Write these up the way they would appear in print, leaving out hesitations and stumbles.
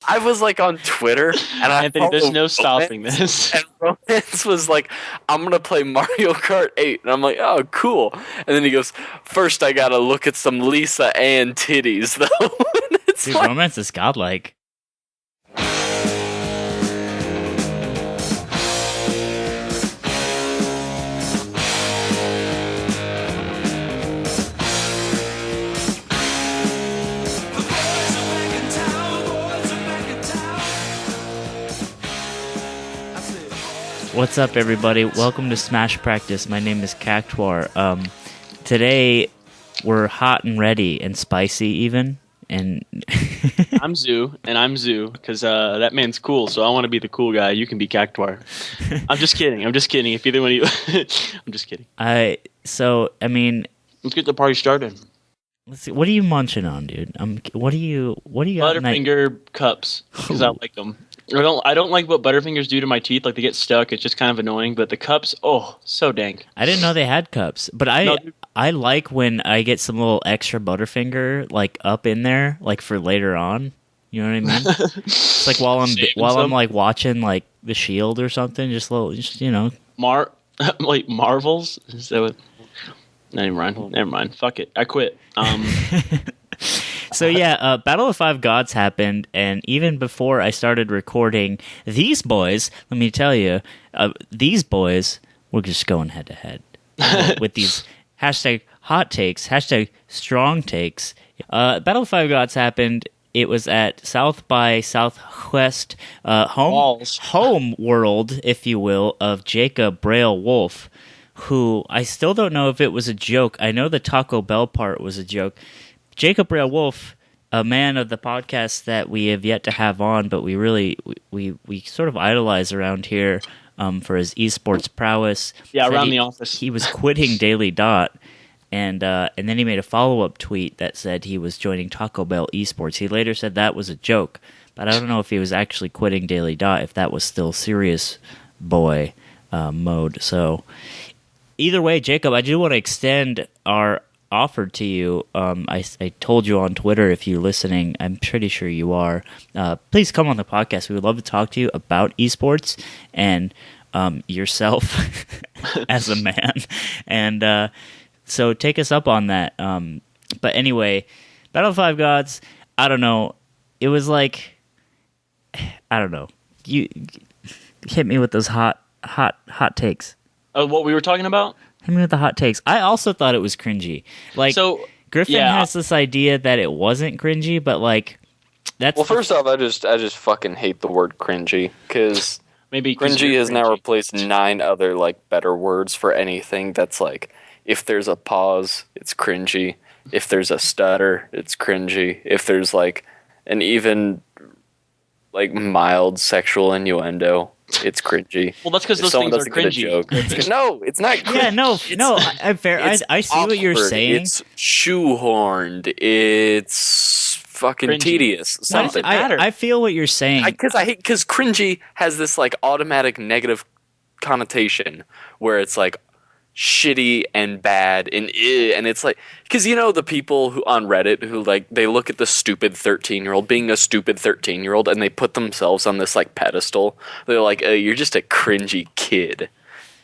I was like on Twitter, and I Anthony, there's followed no stopping Romance, this. and Romance was like, "I'm gonna play Mario Kart 8," and I'm like, "Oh, cool." And then he goes, "First, I gotta look at some Lisa Ann titties, though." And it's Dude, like, romance is godlike. What's up, everybody? Welcome to Smash Practice. My name is Cactuar. Today we're hot and ready and spicy, even. And I'm Zoo, and I'm Zoo, because that man's cool, so I want to be the cool guy. You can be Cactuar. I'm just kidding. If either one of you... I'm just kidding. I mean, Let's get the party started. let's see. What are you munching on, dude? What do you got? Butterfinger cups, because I like them. I don't like what Butterfingers do to my teeth. Like, they get stuck. It's just kind of annoying. But the cups, oh, so dank. I didn't know they had cups, but I like when I get some little extra Butterfinger like up in there, like for later on. You know what I mean? It's like I'm like watching like The Shield or something, just you know. Like Marvels? Is that what? Never mind. Fuck it. I quit. So yeah, Battle of Five Gods happened, and even before I started recording, these boys, let me tell you, these boys were just going head to head with these hashtag hot takes, hashtag strong takes. Battle of Five Gods happened. It was at South by Southwest, home world, if you will, of Jacob Braille Wolf, who I still don't know if it was a joke. I know the Taco Bell part was a joke. Jacob Braille Wolf, a man of the podcast that we have yet to have on, but we really we sort of idolize around here for his esports prowess. Yeah, around the office. He was quitting Daily Dot, and then he made a follow-up tweet that said he was joining Taco Bell Esports. He later said that was a joke, but I don't know if he was actually quitting Daily Dot, if that was still serious boy mode. So either way, Jacob, I do want to extend our offered to you. I told you on Twitter, if you're listening, I'm pretty sure you are, please come on the podcast. We would love to talk to you about esports and yourself as a man, and so take us up on that. But anyway, Battle of Five Gods, I don't know, it was like, I don't know, you hit me with those hot takes. What we were talking about? Hit me with the hot takes. I also thought it was cringy. Like, so, Griffin has this idea that it wasn't cringy, but like, that's... well, first off, I just fucking hate the word cringy, because maybe cringy has now replaced 9 other like better words for anything that's like, if there's a pause, it's cringy. If there's a stutter, it's cringy. If there's like an even like mild sexual innuendo, it's cringy. Well, that's because those things are cringy. No, it's not cringy. Yeah, no, I'm fair. I see what you're saying. It's shoehorned. It's fucking cringy. Tedious. Something. I feel what you're saying. Because cringy has this like automatic negative connotation where it's like shitty and bad and it's like, because you know the people who on Reddit who like they look at the stupid 13-year-old being a stupid 13-year-old and they put themselves on this like pedestal. They're like, you're just a cringy kid,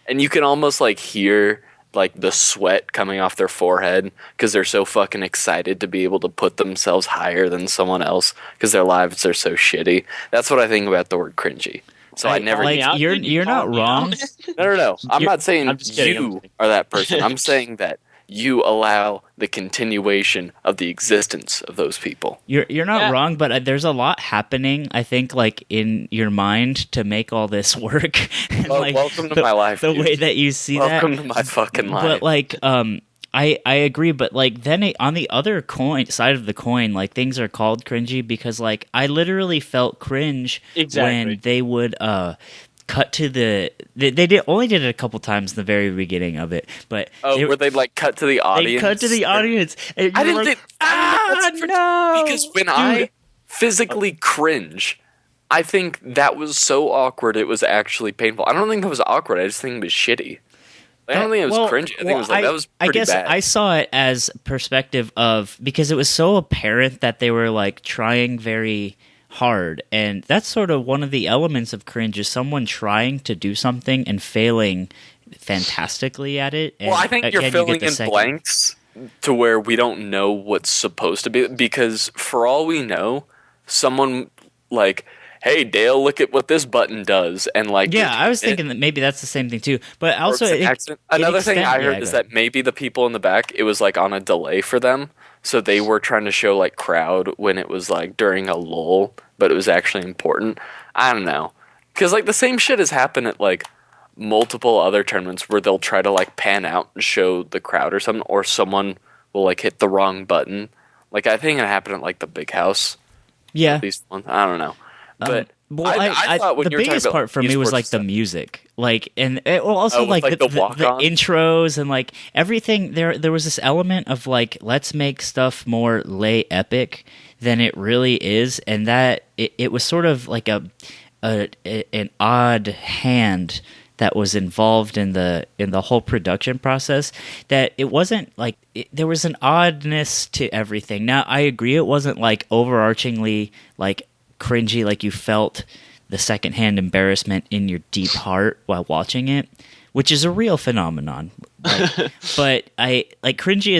and you can almost like hear like the sweat coming off their forehead because they're so fucking excited to be able to put themselves higher than someone else because their lives are so shitty. That's what I think about the word cringy. So I never like you're not wrong. No. I'm not saying you are that person. I'm saying that you allow the continuation of the existence of those people. You're not wrong, but there's a lot happening, I think, like in your mind to make all this work. And, well, like, welcome to my life. The way that you see welcome to my fucking life. But like, I agree, but like then on the other side of the coin, like things are called cringy because like I literally felt cringe when they would cut to they only did it a couple times in the very beginning of it, but where they'd like cut to the audience. They cut to the audience. And I didn't think no, because when I physically cringe, I think that was so awkward it was actually painful. I don't think it was awkward. I just think it was shitty. I don't think it was cringy. I think it was like, that was pretty bad. I saw it as perspective of, because it was so apparent that they were like trying very hard, and that's sort of one of the elements of cringe is someone trying to do something and failing fantastically at it. And Well, I think again, you're filling the in second. blanks to where we don't know what's supposed to be, because for all we know, someone like, hey Dale, look at what this button does, and like, Yeah, I was thinking that maybe that's the same thing too. But also, another thing I heard is that maybe the people in the back, it was like on a delay for them, so they were trying to show like crowd when it was like during a lull, but it was actually important. I don't know, because like the same shit has happened at like multiple other tournaments where they'll try to like pan out and show the crowd or something, or someone will like hit the wrong button. Like I think it happened at like the big house. yeah. At least once. I don't know. But Well, I thought when the you were talking biggest about part for me was esports like the stuff- music, like, and also with, like like, the the walk-on? intros and like everything. There was this element of like, let's make stuff more lay epic than it really is, and that it was sort of like an odd hand that was involved in the whole production process, that it wasn't like there was an oddness to everything. Now I agree it wasn't like overarchingly like cringy, like you felt the secondhand embarrassment in your deep heart while watching it, which is a real phenomenon. Like, but I like cringy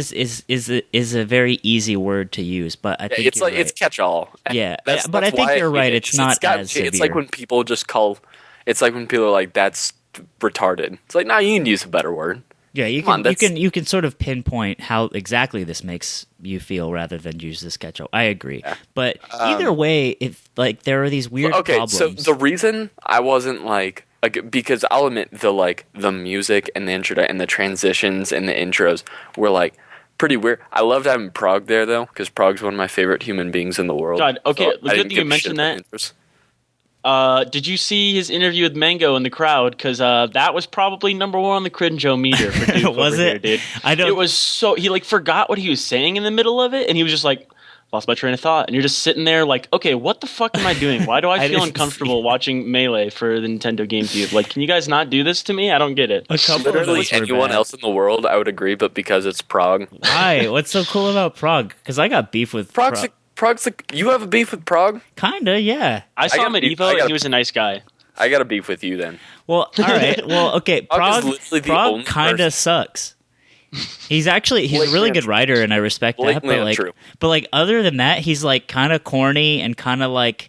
is a very easy word to use, but I think it's you're like right. it's catch-all. Yeah, That's but I think why you're right. hate it. It's not as severe. It's like when people just call. It's like when people are like, "That's retarded." It's like, no, you can use a better word. Yeah, you can sort of pinpoint how exactly this makes you feel rather than use this catch-all. I agree, but either way, if like there are these weird problems. So the reason I wasn't like because I'll admit the music and the intro and the transitions and the intros were like pretty weird. I loved having Prague there though, because Prague's one of my favorite human beings in the world. God, okay, So I good didn't thing you give a shit mentioned about that. the intros. Did you see his interview with Mango in the crowd? Because that was probably number one on the cringe-o-meter for Duke Was over it? here, dude. I don't. It was so he like forgot what he was saying in the middle of it, and he was just like lost my train of thought. And you're just sitting there like, okay, what the fuck am I doing? Why do I feel didn't uncomfortable see watching Melee for the Nintendo GameCube? Like, can you guys not do this to me? I don't get it. A couple of Literally those were anyone bad. else in the world, I would agree, but because it's Prague, Why? What's so cool about Prague? Because I got beef with Prague's you have a beef with Prague? Kinda, yeah. I saw got him at beef- Evo, I and got- he was a nice guy. I got a beef with you then. Well, all right. Well, okay. Prague is literally the Prague only kind person- of sucks. He's a really Blatantly good writer, and I respect that. Blatantly But like, untrue. other than that, he's like kind of corny and kind of like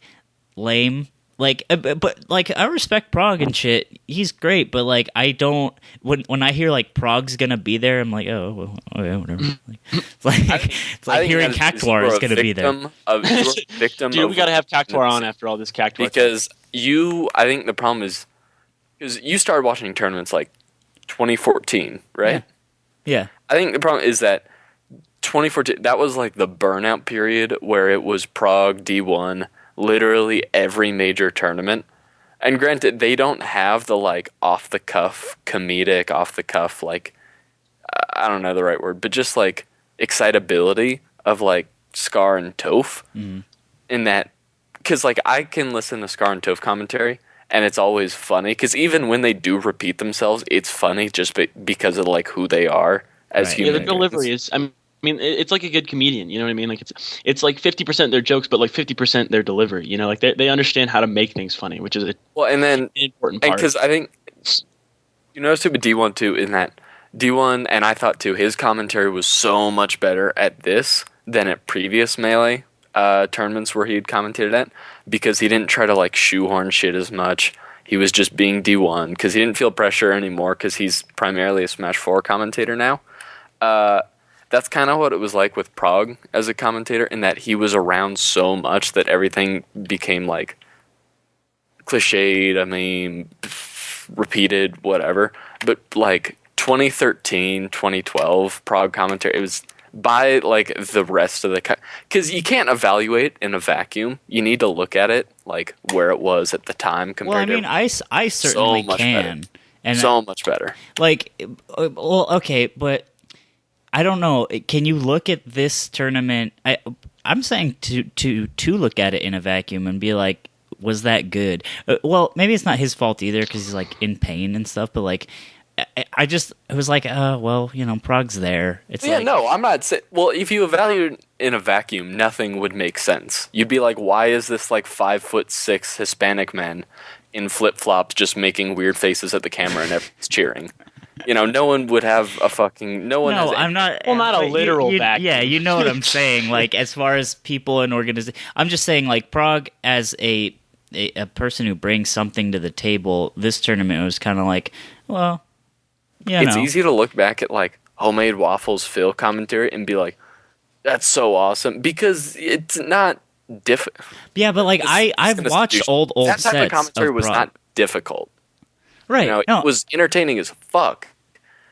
lame. Like, but like I respect Prague and shit. He's great, but like I don't. When I hear like Prague's gonna be there, I'm like, oh, well, okay, whatever. Like, it's like hearing Cactuar is gonna be there. You're a victim Dude, of we got to have Cactuar on after all this Cactuar. because I think the problem is because you started watching tournaments like 2014, right? Yeah. I think the problem is that 2014, that was like the burnout period where it was Prague D1, literally every major tournament. And granted, they don't have the like off the cuff comedic, off the cuff like I don't know the right word, but just like excitability of like Scar and Toph. In that, because like I can listen to Scar and Toph commentary, and it's always funny. Because even when they do repeat themselves, it's funny just because of like who they are as Right. Yeah, human the delivery is. I mean, it's like a good comedian. You know what I mean? Like it's like 50% their jokes, but like 50% their delivery. You know, like they understand how to make things funny, which is an Well, and then important and part. because I think you notice too with D1 too in that D1, and I thought too his commentary was so much better at this than at previous Melee tournaments where he had commentated at, because he didn't try to like shoehorn shit as much. He was just being D1 because he didn't feel pressure anymore because he's primarily a Smash 4 commentator now. That's kind of what it was like with Prague as a commentator, in that he was around so much that everything became like cliched, I mean, repeated, whatever. But like 2013, 2012 Prague commentary, it was by like the rest of the because you can't evaluate in a vacuum. You need to look at it like where it was at the time compared Well, I mean, to I certainly much can. better. And so much better. like, well, okay, but I don't know. Can you look at this tournament? I'm saying to look at it in a vacuum and be like, was that good? Well, maybe it's not his fault either because he's like in pain and stuff. But like, I just it was like, well, Prague's there. It's Yeah, like, no, I'm not saying. Well, if you evaluate in a vacuum, nothing would make sense. You'd be like, why is this like 5'6" Hispanic man in flip flops just making weird faces at the camera and everyone's cheering? No one would have a fucking no one. no, has I'm not. Well, not a but literal Yeah, vacuum. you know what I'm saying. Like, as far as people and organization, I'm just saying, like, Prague as a person who brings something to the table. This tournament was kind of like, well, It's easy to look back at like homemade waffles Phil commentary and be like, that's so awesome because it's not difficult. Yeah, but like I've watched old that type sets of commentary was Prague. not difficult. Right. No, it was entertaining as fuck.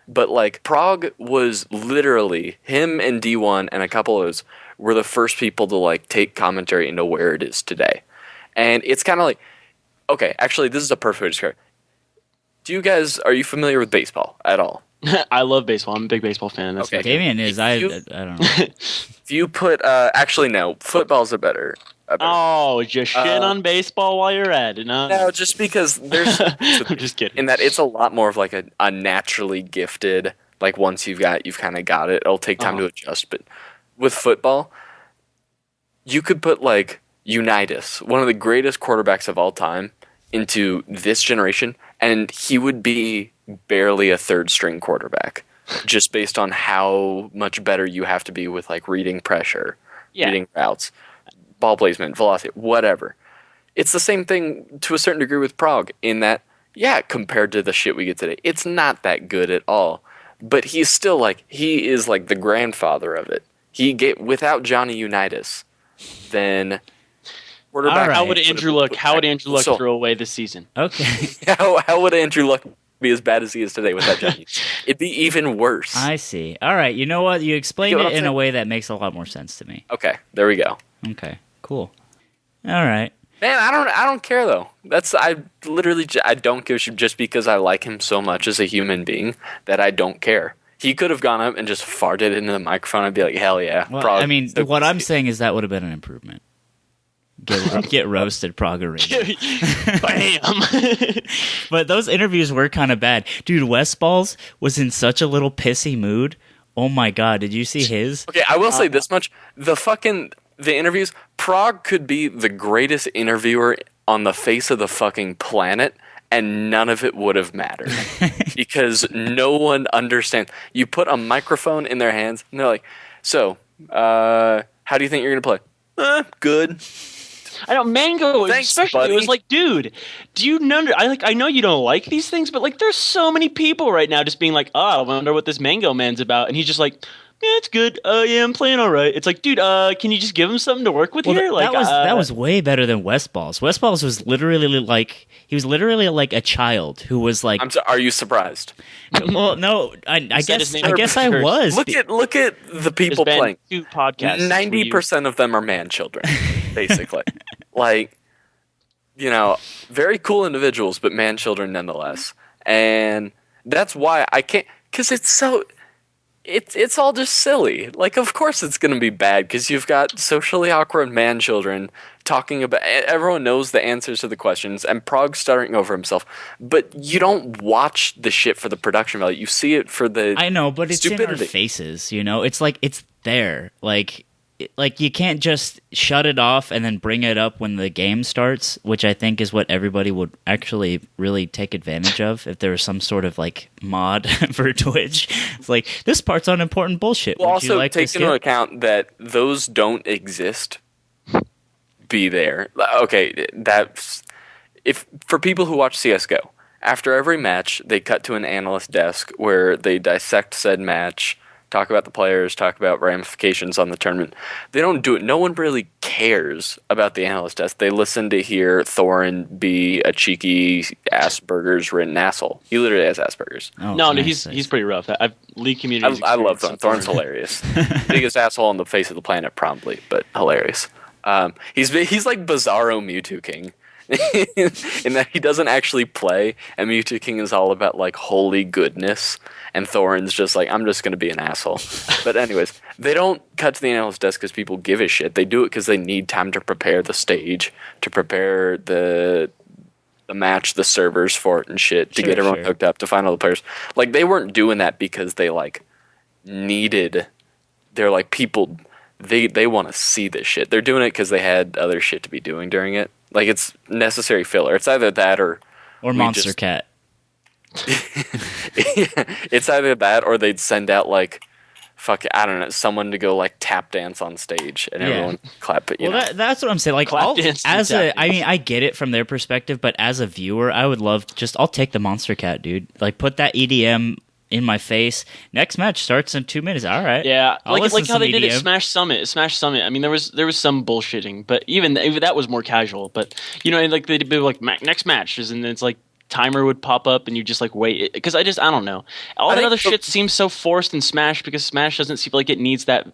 But like Prague was literally him and D1 and a couple of those were the first people to like take commentary into where it is today. And it's kind of like, okay, actually this is a perfect way to describe it. Are you familiar with baseball at all? I love baseball. I'm a big baseball fan. That's Okay. Damien is. I don't know. If you put, actually no, football's a better. Oh, just shit on baseball while you're at it. No, just because there's I'm just kidding. in that it's a lot more of like a naturally gifted. Like once you've kind of got it, it'll take time to adjust. But with football, you could put like Unitas, one of the greatest quarterbacks of all time, into this generation, and he would be barely a third string quarterback, just based on how much better you have to be with like reading pressure, reading routes, ball placement, velocity, whatever. It's the same thing to a certain degree with Prague in that, yeah, compared to the shit we get today, it's not that good at all. But he is like the grandfather of it. Without Johnny Unitas, then quarterback. All right. How would Andrew Luck? How would Andrew Luck throw away this season? Okay. How would Andrew Luck be as bad as he is today without Johnny? It'd be even worse. I see. All right. You know what? You explained You know it what I'm in a saying? way that makes a lot more sense to me. Okay, there we go. Okay. Cool. All right. Man, I don't care though. I don't give a shit just because I like him so much as a human being that I don't care. He could have gone up and just farted into the microphone and be like, hell yeah. Well, Prague. I mean, what I'm saying is that would have been an improvement. Get roasted, Prague Arena. Bam! But those interviews were kind of bad. Dude, West Balls was in such a little pissy mood. Oh my god, did you see his? Okay, I will say this much. The interviews, Prague could be the greatest interviewer on the face of the fucking planet, and none of it would have mattered. Because no one understands. You put a microphone in their hands, and they're like, so, how do you think you're going to play? Good. I know Mango, Thanks, especially. buddy. It was like, dude, do you know? I know you don't like these things, but like, there's so many people right now just being like, oh, I wonder what this Mango man's about, and he's just like, yeah, it's good. Yeah, I'm playing all right. It's like, dude, can you just give him something to work with here? Like, that was way better than West Balls. West Balls was literally like a child who was like. Are you surprised? Well, no, I guess I was. Look at the people There's been playing. 2 podcasts. 90% of them are man children, basically. Like, very cool individuals, but man children nonetheless. And that's why I can't, because it's all just silly. Like, of course it's going to be bad because you've got socially awkward man children talking about. Everyone knows the answers to the questions, and Prague's stuttering over himself. But you don't watch the shit for the production value. You see it for the. I know, but it's stupidity. in our faces. It's like it's there. Like you can't just shut it off and then bring it up when the game starts, which I think is what everybody would actually really take advantage of if there was some sort of like mod for Twitch. It's like, this part's unimportant bullshit. Well, Would you also like take to into skip? account that those don't exist. Be there. Okay, that's if for people who watch CS:GO. After every match, they cut to an analyst desk where they dissect said match, talk about the players, talk about ramifications on the tournament. They don't do it. No one really cares about the analyst desk. They listen to hear Thorin be a cheeky Asperger's ridden asshole. He literally has Asperger's. Oh, No, nice. he's pretty rough. I've League community. I love Thorin. Thorin's hilarious. Biggest asshole on the face of the planet, probably, but hilarious. He's like Bizarro Mewtwo King. In that he doesn't actually play, and Mewtwo King is all about like holy goodness, and Thorin's just like, I'm just going to be an asshole. But anyways, they don't cut to the analyst desk because people give a shit. They do it because they need time to prepare the stage, to prepare the the match, the servers for it and shit to Sure, get everyone sure. hooked up to find all the players. Like they weren't doing that because they like needed. They're like people. They want to see this shit. They're doing it because they had other shit to be doing during it. Like it's necessary filler. It's either that or Monster just- Cat. it's either that or they'd send out like I don't know, someone to go like tap dance on stage and Yeah. everyone clap it. That's what I'm saying. Like, Clap dance and tap I mean, dance. I get it from their perspective, but as a viewer, I would love I'll take the Monster Cat, dude. Like, put that EDM in my face. Next match starts in 2 minutes. All right. Yeah, I'll listen like to how some they did at EDM. Smash Summit. Smash Summit. I mean, there was some bullshitting, but even that was more casual. But and, like they'd be like next match, and it's like timer would pop up, and you just like wait because I don't know. All that think other shit seems so forced in Smash because Smash doesn't seem like it needs that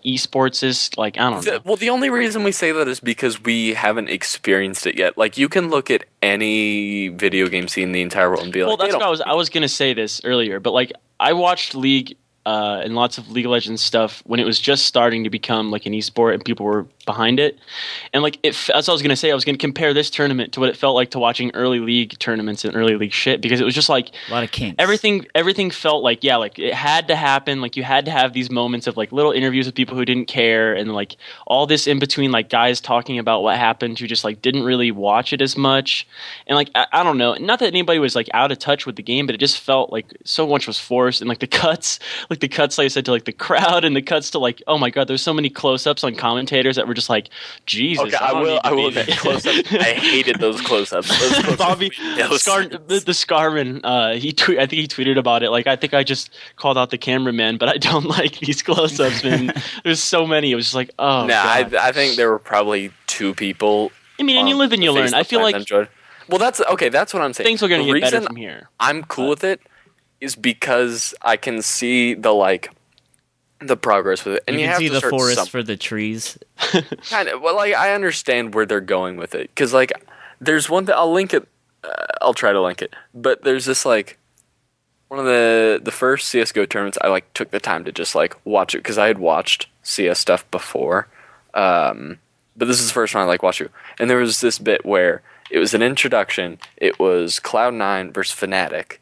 esports is like I don't know. Well, the only reason we say that is because we haven't experienced it yet. Like you can look at any video game scene in the entire world and be like, Well, that's they what don't- I was gonna say this earlier, but like I watched League and lots of League of Legends stuff when it was just starting to become like an esport and people were behind it, and like that's what I was gonna say. I was gonna compare this tournament to what it felt like to watching early League tournaments and early League shit because it was just like A lot of kinks. everything felt like like it had to happen. Like you had to have these moments of like little interviews with people who didn't care and like all this in between like guys talking about what happened who just like didn't really watch it as much. And like I don't know, not that anybody was like out of touch with the game, but it just felt like so much was forced and like the cuts like I said to like the crowd and the cuts to like oh my god, there's so many close-ups on commentators that were just like Jesus. Okay, I will need to admit be- close-ups. I hated those close-ups. Those close-ups Bobby made no sense. the Scarman, I think he tweeted about it. Like, I think I just called out the cameraman, but I don't like these close-ups, man. There's so many. It was just like, oh, Nah, God. I think there were probably 2 people. I mean, and you on live and the you face learn. I of the feel planet like that enjoyed it. Well, that's okay. That's what I'm saying. things are going The to get better reason from here. I'm cool with it is because I can see the progress with it, and you you can have see to the start forest some- for the trees. kind of. Well, like I understand where they're going with it because like there's one that I'll link it. I'll try to link it, but there's this like one of the first CS:GO tournaments. I like took the time to just like watch it because I had watched CS stuff before, but this is the first one I like watched it. And there was this bit where it was an introduction. It was Cloud9 versus Fnatic,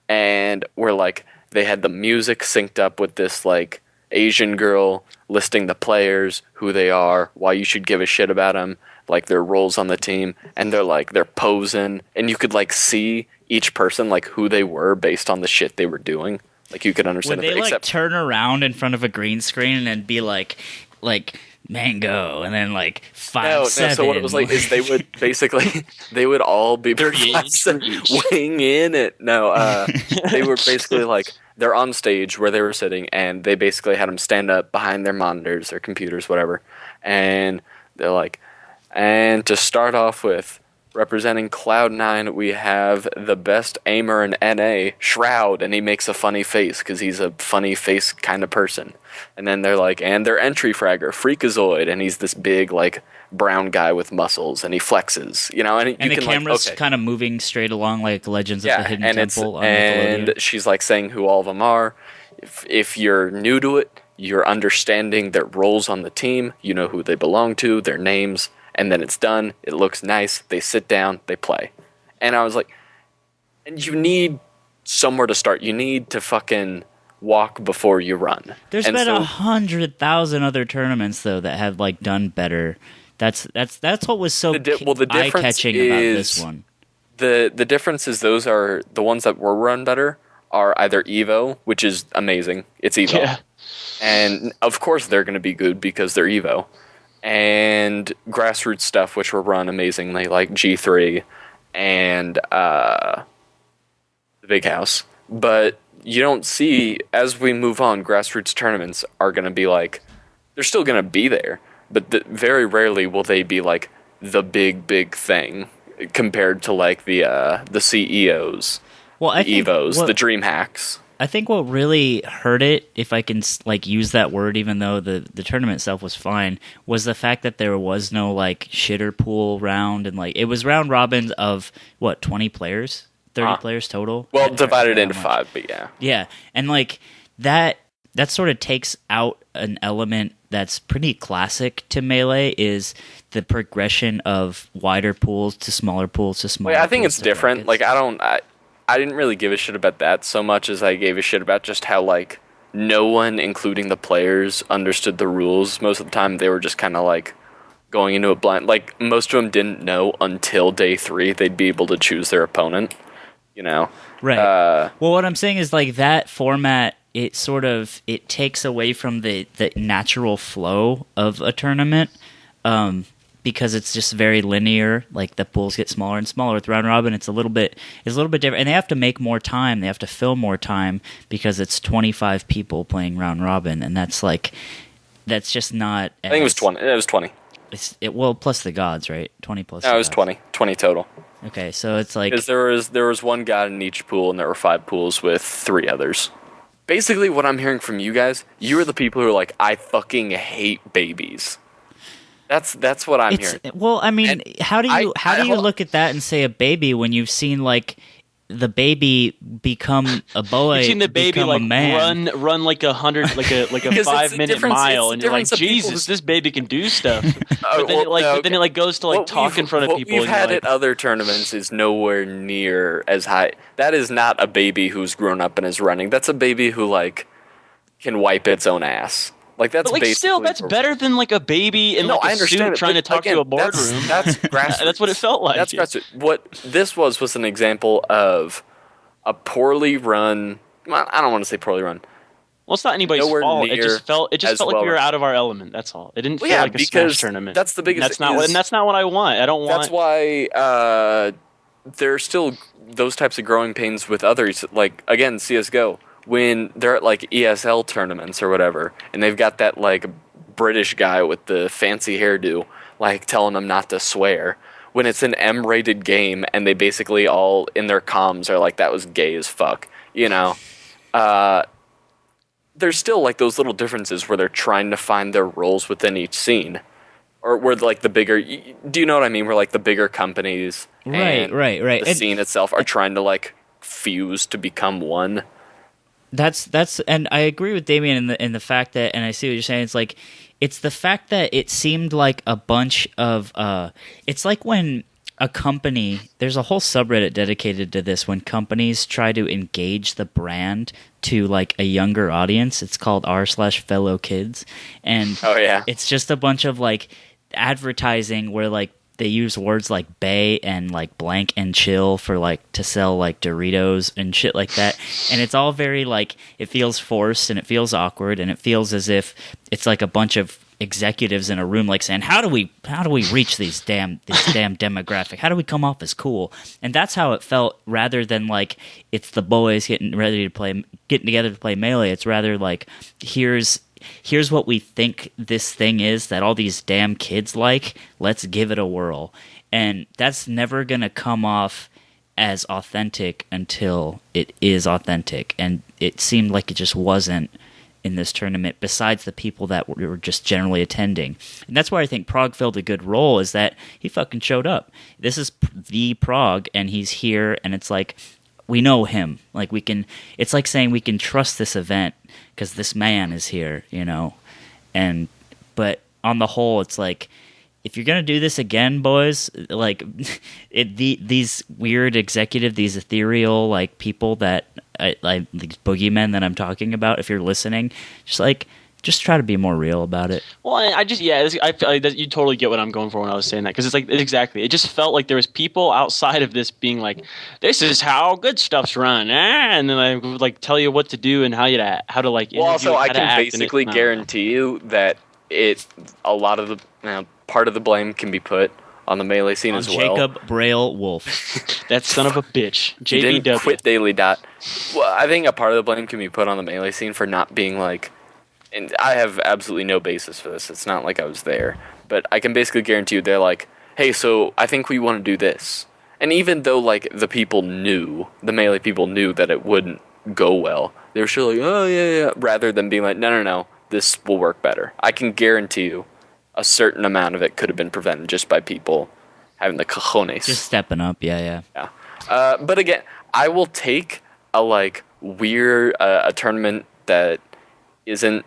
and where like they had the music synced up with this like Asian girl listing the players, who they are, why you should give a shit about them, like their roles on the team, and they're posing, and you could like see each person like who they were based on the shit they were doing. Like you could Would understand they it, like except turn around in front of a green screen and be like mango and then like 5-7? So what it was like is they would basically they would all be 38. weighing in it. They were basically like they're on stage where they were sitting, and they basically had them stand up behind their monitors, their computers, whatever, and they're like, and to start off with, representing Cloud9, we have the best aimer in NA, Shroud, and he makes a funny face because he's a funny face kind of person. And then they're like, and their entry fragger, Freakazoid, and he's this big like brown guy with muscles, and he flexes, and And you the can camera's like, okay. kind of moving straight along like Legends of the Hidden and Temple on and Nickelodeon. she's like saying who all of them are. If you're new to it, you're understanding their roles on the team. You know who they belong to, their names, and then it's done. It looks nice. They sit down, they play. And I was like, and you need somewhere to start. You need to fucking walk before you run. There's And been so- 100,000 other tournaments though that have like done better. That's what was so the difference eye-catching about this is- one. The difference is those are the ones that were run better are either Evo, which is amazing. It's Evo. Yeah. And of course they're going to be good because they're Evo. And grassroots stuff, which were run amazingly, like G3 and the Big House. But you don't see, as we move on, grassroots tournaments are going to be like, they're still going to be there. But very rarely will they be like the big thing compared to like the CEOs, Well, I the think Evos, the Dream Hacks. I think what really hurt it, if I can like use that word, even though the tournament itself was fine, was the fact that there was no like shitter pool round, and like it was round robins of what 20 players, 30 players total. Well, I divided forget into how much. 5, but yeah. Yeah, and like that sort of takes out an element that's pretty classic to Melee is the progression of wider pools to smaller pools to smaller. Wait, I think pools it's to different. brackets. Like I didn't really give a shit about that so much as I gave a shit about just how like no one, including the players, understood the rules. Most of the time, they were just kind of like going into it blind. Like most of them didn't know until day 3 they'd be able to choose their opponent. You know, Right. Well, what I'm saying is like that format. It takes away from the natural flow of a tournament, because it's just very linear. Like the pools get smaller and smaller with round robin. It's a little bit different, and they have to make more time. They have to fill more time because it's 25 people playing round robin, and that's just not. I think it was 20. It was 20. Well, plus the gods, right? 20 plus. No, it was the 20. 20 total. Okay, so it's like Because there was one god in each pool, and there were 5 pools with 3 others. Basically, what I'm hearing from you guys, you are the people who are like, I fucking hate babies. That's what I'm hearing. Well, I mean, And how do you hold on. look at that and say a baby when you've seen like the baby become a boy? You've seen the baby become like a man. run like 100 like a Because it's the 5-minute difference- mile, it's and the you're like, difference of people Jesus, who- this baby can do stuff. Oh, But then well, then it like goes to like talk in front of people. What we've and you're had like, at other tournaments is nowhere near as high. That is not a baby who's grown up and is running. That's a baby who like can wipe its own ass. Like that's but like still, basically that's better than like a baby in No, like I a understand suit it, trying to but talk again, to a boardroom. That's grassroots. That's what it felt like. That's grassroots. What this was an example of a poorly run. Well, I don't want to say poorly run. Well, it's not anybody's nowhere fault. It near just felt as like well we were as- out of our element. That's all. It didn't Well, feel yeah, like a because Smash tournament. that's the biggest. That's not what I want. I don't want. That's why there are still those types of growing pains with others. Like again, CS:GO when they're at like ESL tournaments or whatever, and they've got that like British guy with the fancy hairdo, like telling them not to swear. When it's an M-rated game, and they basically all in their comms are like, "That was gay as fuck," you know. There's still like those little differences where they're trying to find their roles within each scene, or where like the bigger. Do you know what I mean? Where like the bigger companies, and Right. the And scene itself are trying to like fuse to become one. that's and I agree with Damien in the fact that, and I see what you're saying. It's like it's the fact that it seemed like a bunch of it's like when a company, there's a whole subreddit dedicated to this, when companies try to engage the brand to like a younger audience. It's called r/fellow kids, and Oh yeah, it's just a bunch of like advertising where like they use words like bay and like blank and chill for like to sell like Doritos and shit like that, and it's all very like, it feels forced and it feels awkward and it feels as if it's like a bunch of executives in a room like saying, how do we reach this damn demographic, how do we come off as cool? And that's how it felt, rather than like it's the boys getting together to play Melee. It's rather like, here's what we think this thing is that all these damn kids like, let's give it a whirl. And that's never gonna come off as authentic until it is authentic, and it seemed like it just wasn't in this tournament, besides the people that were just generally attending. And that's why I think Prague filled a good role, is that he fucking showed up. This is the Prague, and he's here, and it's like, we know him. Like, it's like saying we can trust this event because this man is here, you know? But on the whole, it's like, if you're gonna do this again, boys, like these weird these ethereal like people that like these boogeymen that I'm talking about, if you're listening, just try to be more real about it. Well, I feel like that you totally get what I'm going for when I was saying that, because it's like, exactly, it just felt like there was people outside of this being like, this is how good stuff's run, and then I would like tell you what to do and how to like. Well, also how I to can act, and basically guarantee you that a lot of the part of the blame can be put on the Melee scene as well. Jacob Braille Wolf. that son of a bitch, He didn't JBW. quit Daily Dot. Well, I think a part of the blame can be put on the Melee scene for not being like, and I have absolutely no basis for this. It's not like I was there, but I can basically guarantee you they're like, hey, so I think we want to do this. And even though like the Melee people knew that it wouldn't go well, they were still like, oh yeah, rather than being like, no, this will work better. I can guarantee you a certain amount of it could have been prevented just by people having the cojones. Just stepping up, yeah. But again, I will take a like weird a tournament that isn't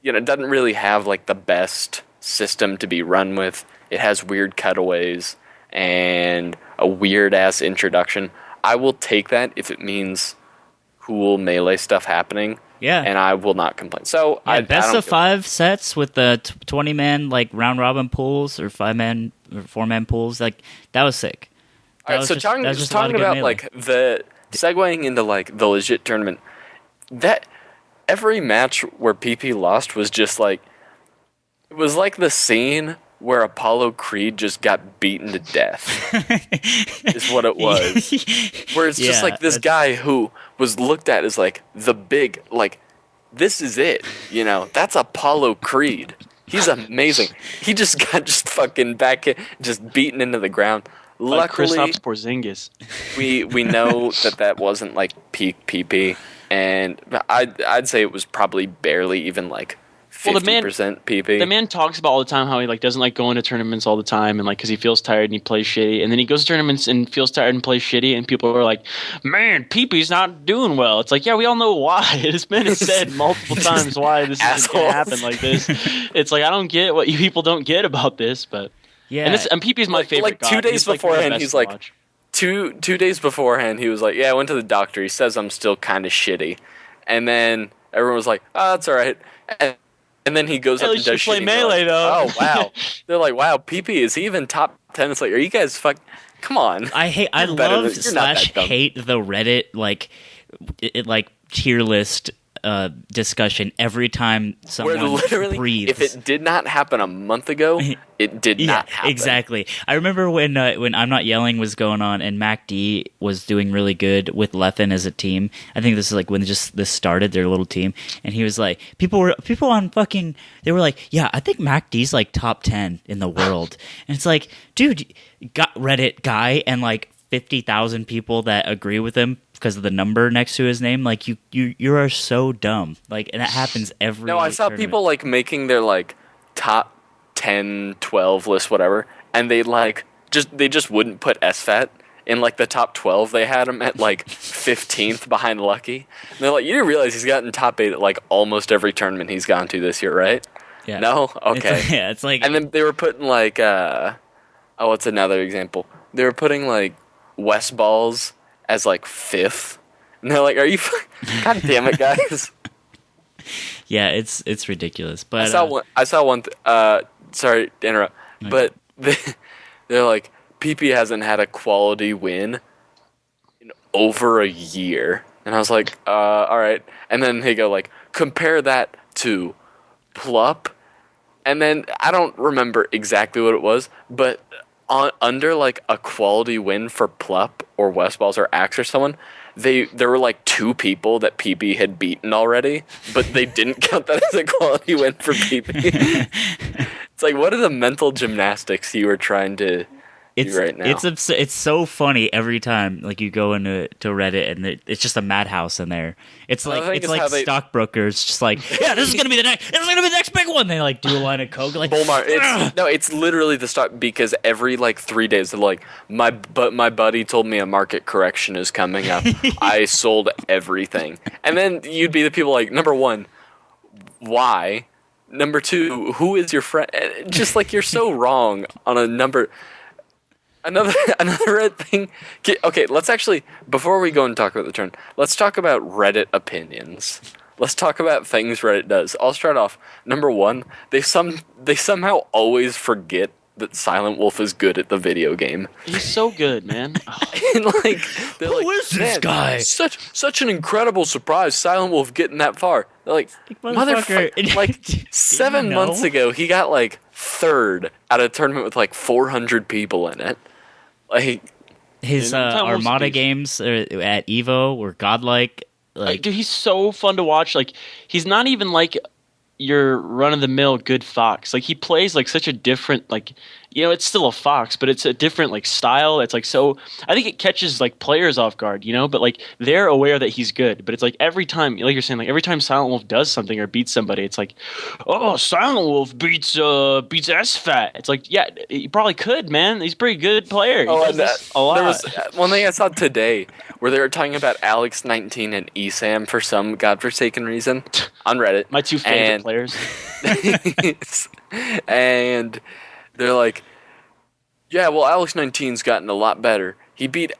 it doesn't really have like the best system to be run with. It has weird cutaways and a weird ass introduction. I will take that if it means cool melee stuff happening. Yeah. And I will not complain. So yeah, I best don't of 5 sets with the 20-man like round robin pools or 5-man or 4-man pools. Like that was sick. All right, so talking about like the segueing into like the legit tournament, that every match where PP lost was just like it was like the scene where Apollo Creed just got beaten to death. Is what it was. Where it's just like this guy who was looked at as like the big like this is it, that's Apollo Creed. He's amazing. He just got fucking just beaten into the ground. Like Luckily, Kristaps Porzingis. we know that wasn't like peak PP, and I'd say it was probably barely even like 50% PP. The man talks about all the time how he like doesn't like going to tournaments all the time, and like because he feels tired and he plays shitty, and then he goes to tournaments and feels tired and plays shitty, and people are like, "Man, PP's not doing well." It's like, yeah, we all know why. This man has said multiple times why this is going to happen like this. It's like I don't get what you people don't get about this, but. Yeah, and PP's my favorite. Like 2 days beforehand, he's like, two days beforehand, he was like, "Yeah, I went to the doctor. He says I'm still kind of shitty," and then everyone was like, "Oh, that's all right." And then he goes up and does play melee though. Oh wow! They're like, "Wow, PP is he even top 10?" It's like, are you guys come on? I love / hate the Reddit like tier list discussion every time someone breathes. If it did not happen a month ago, it did not happen. Exactly. I remember when I'm Not Yelling was going on and MacD was doing really good with Leffen as a team. I think this is like when this started, their little team, and he was like, people on fucking, they were like, yeah, I think MacD's like top 10 in the world, and it's like, dude, got Reddit guy and like 50,000 people that agree with him because of the number next to his name. Like you are so dumb. Like, and that happens every. No, I saw tournament. people like making their like top 10, 12 list, whatever, and they just wouldn't put SFAT in like the top 12. They had him at like 15th behind Lucky. And they're like, you didn't realize he's gotten top 8 at like almost every tournament he's gone to this year, right? Yeah. No, okay. It's like. And then they were putting like what's another example? They were putting like West Balls as like 5th, and they're like, "Are you? God damn it, guys!" Yeah, it's ridiculous. But I saw one. Sorry to interrupt, but they're like, PP hasn't had a quality win in over a year, and I was like, all right. And then they go like, compare that to Plup, and then I don't remember exactly what it was, but. Under like a quality win for Plup or Westballs or Axe or someone, there were like 2 people that PP had beaten already, but they didn't count that as a quality win for PP. It's like, what are the mental gymnastics you were trying to do right now? It's so funny every time like you go into Reddit and it's just a madhouse in there. It's like stockbrokers just like, yeah, this is gonna be the next big one. They like do a line of coke like Bullmar. It's literally the stock, because every like 3 days they're like, my buddy told me a market correction is coming up. I sold everything, and then you'd be the people like, number 1, why? Number 2, who is your friend? Just like, you're so wrong on a number. Another thing. Okay, let's actually, before we go and talk about the turn, let's talk about Reddit opinions. Let's talk about things Reddit does. I'll start off. Number 1, they somehow always forget that Silent Wolf is good at the video game. He's so good, man. And like, they're who like, is this guy? Such an incredible surprise, Silent Wolf getting that far. They're like, motherfucker. Like 7 months ago, he got like 3rd at a tournament with like 400 people in it. Like his Armada games at Evo were godlike. Like, dude, he's so fun to watch. Like, he's not even like your run of the mill good fox. Like, he plays like such a different, like, it's still a Fox, but it's a different like style. It's like so. I think it catches like players off guard, but like they're aware that he's good. But it's like every time, like you're saying, like every time Silent Wolf does something or beats somebody, it's like, oh, Silent Wolf beats SFAT. It's like, yeah, he probably could, man. He's a pretty good player. Oh, He does this a lot. There was one thing I saw today where they were talking about Alex 19 and Esam for some godforsaken reason on Reddit. My two favorite players. And they're like, yeah, well, Alex 19's gotten a lot better. He beat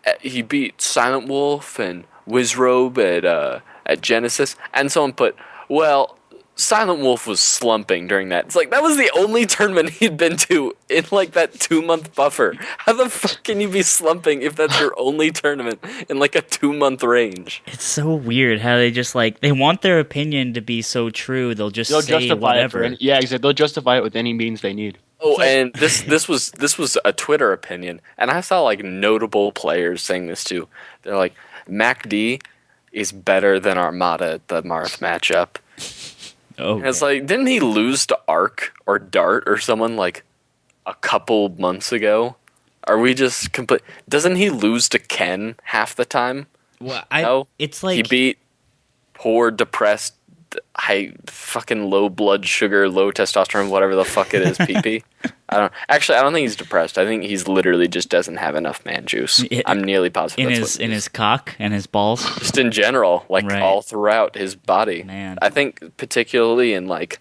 Silent Wolf and Wizrobe at Genesis, and someone put, well, Silent Wolf was slumping during that. It's like, that was the only tournament he'd been to in like that 2-month buffer. How the fuck can you be slumping if that's your only tournament in like a 2-month range? It's so weird how they just like they want their opinion to be so true. They'll say justify whatever. Yeah, exactly. They'll justify it with any means they need. Oh, and this was a Twitter opinion, and I saw like notable players saying this too. They're like, MacD is better than Armada at the Marth matchup. Oh, and it's like, didn't he lose to Arc or Dart or someone like a couple months ago? Are we just complete? Doesn't he lose to Ken half the time? well, No, it's like he beat poor, depressed, high, fucking low blood sugar, low testosterone, whatever the fuck it is, PP. I don't think he's depressed. I think he's literally just doesn't have enough man juice. I'm nearly positive in his cock and his balls. Just in general, like Right. all throughout his body. Man. I think particularly in like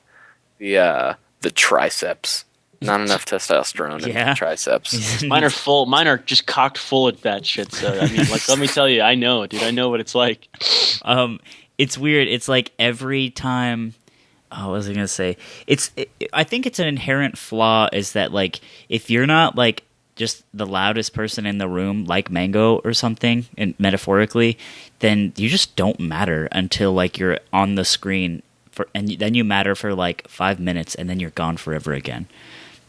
the triceps. Not enough testosterone in Yeah. the triceps. Mine are full. Mine are just cocked full of that shit. So I mean, like, let me tell you, I know, dude. I know what it's like. It's weird. It's like every time. Oh, what was I gonna say? I think it's an inherent flaw is that like if you're not like just the loudest person in the room, like Mango or something, and metaphorically, then you just don't matter until like you're on the screen and then you matter for like 5 minutes, and then you're gone forever again.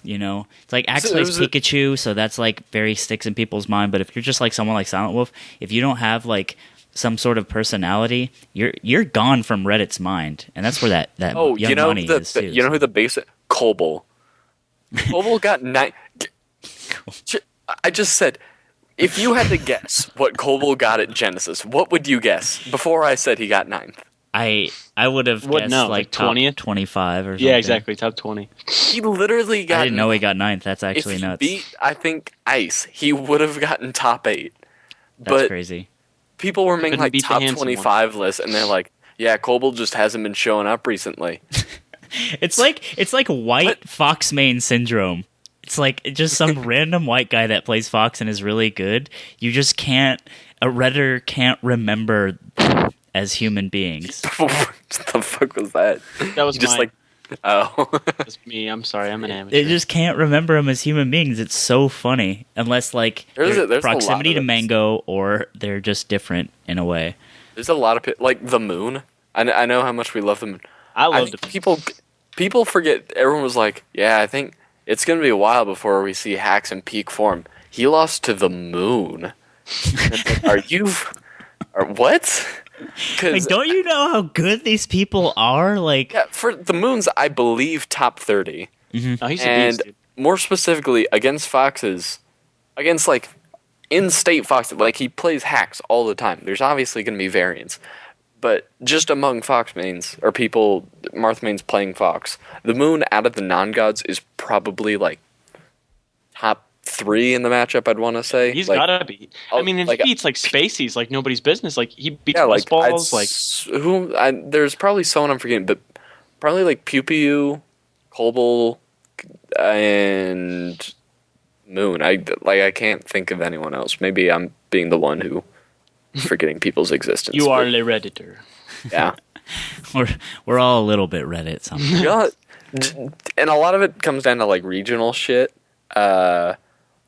It's like Axe plays Pikachu, so that's like very sticks in people's mind. But if you're just like someone like Silent Wolf, if you don't have like some sort of personality, you're gone from Reddit's mind, and that's where that young money is too. You know who the basic Kobel. Kobel got 9. I just said, if you had to guess what Kobel got at Genesis, what would you guess before I said he got 9th? I would have guessed like 20th, 25 or something. Yeah, exactly, top 20. He literally got. I didn't know he got 9th. That's actually if nuts. He beat, I think, Ice, he would have gotten top 8. That's crazy. People were making like beat the top handsome 25 lists, and they're like, "Yeah, Kobel just hasn't been showing up recently." It's like white Fox main syndrome. It's like just some random white guy that plays Fox and is really good. You just can't. A Redditor can't remember them as human beings. What the fuck was that? That was just mine. Oh. That's me. I'm sorry. I'm an amateur. They just can't remember them as human beings. It's so funny, unless like There's a proximity lot to of Mango, or they're just different in a way. There's a lot of like the Moon. I know how much we love the Moon. I love think people forget. Everyone was like, "Yeah, I think it's gonna be a while before we see Hacks in peak form." He lost to the Moon. Are you? Or what? Like, don't you know how good these people are? Like, Yeah, for the Moon's, I believe top 30. Oh, he's a And beast, dude. more specifically, against Foxes, against like in-state Foxes, like he plays Hacks all the time. There's obviously going to be variants, but just among Fox mains or people, Marth mains playing Fox, the Moon out of the non-gods is probably like top 3 in the matchup. I'd want to say He's like, gotta be. I mean, he like, beats like Spaceys like nobody's business. Like he beats yeah, West like Balls. Like there's probably someone I'm forgetting, but probably like Pew Pew, Kobel, and Moon. I can't think of anyone else. Maybe I'm being the one who forgetting people's existence. you are but, the Redditor. yeah. we're all a little bit Reddit sometimes. Yeah, and a lot of it comes down to like regional shit.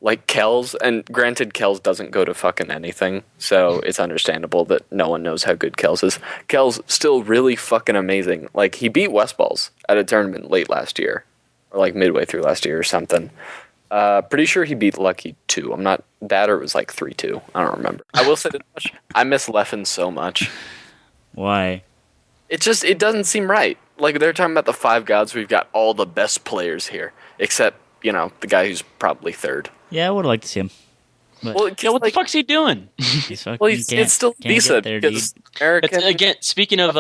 Like Kells, and granted, Kells doesn't go to fucking anything, so it's understandable that no one knows how good Kells is. Kells still really fucking amazing. Like he beat West Balls at a tournament late last year, or like midway through last year or something. Pretty sure he beat Lucky 2. I'm not that, or it was like 3-2. I don't remember. I will say this much: I miss Leffen so much. Why? It doesn't seem right. Like they're talking about the 5 gods. We've got all the best players here, except the guy who's probably third. Yeah, I would like to see him. But Well, Yeah, what the fuck's he doing? he's fucking, well, you can't- it's still can't get decent there, because dude. American. Again, speaking of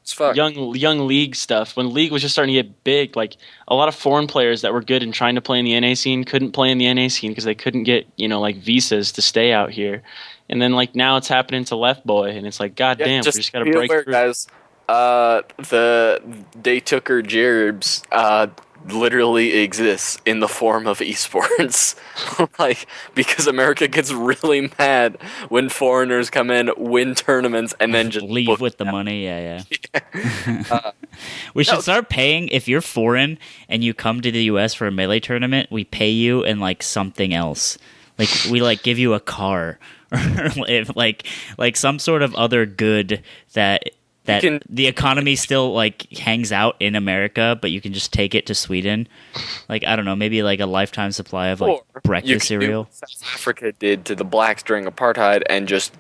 It's fuck. young league stuff, when league was just starting to get big, like a lot of foreign players that were good and trying to play in the NA scene couldn't play in the NA scene because they couldn't get like visas to stay out here. And then like now it's happening to Left Boy, and it's like, God damn, we just got to be break aware, through. guys. The Day Tooker Gerbs literally exists in the form of esports. Like, because America gets really mad when foreigners come in, win tournaments, and then just leave book with the them. money. Yeah. We should start paying if you're foreign and you come to the US for a Melee tournament. We pay you in like something else. Like we like give you a car or like some sort of other good that the economy still like hangs out in America, but you can just take it to Sweden. Like, I don't know, maybe like a lifetime supply of like Or you breakfast can do cereal. what South Africa did to the blacks during apartheid and just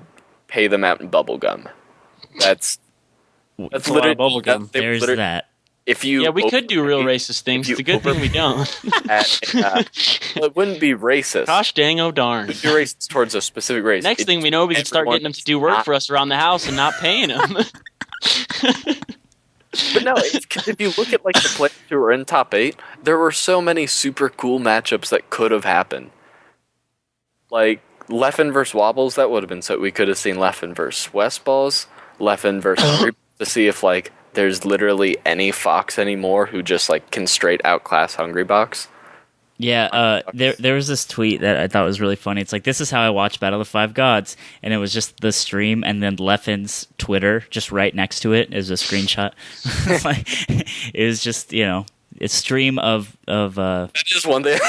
pay them out in bubble gum. That's a lot of literally bubble gum. they There's literally- that. If you Yeah, we could do real overpay racist things. you It's a good thing we don't. well, it wouldn't be racist. Gosh dang, oh darn. It'd be racist towards a specific race. Next thing we know, we can start everyone getting them to do work for us around the house and not paying them. But no, if you look at like the players who were in top 8, there were so many super cool matchups that could have happened. Like Leffen versus Wobbles, that would have been so. We could have seen Leffen versus Westballs, Leffen versus to see if like there's literally any Fox anymore who just like can straight outclass Hungrybox. Yeah, there was this tweet that I thought was really funny. It's like, this is how I watch Battle of the Five Gods, and it was just the stream, and then Leffen's Twitter just right next to it is a screenshot. Like, it was just a stream of. That is one thing.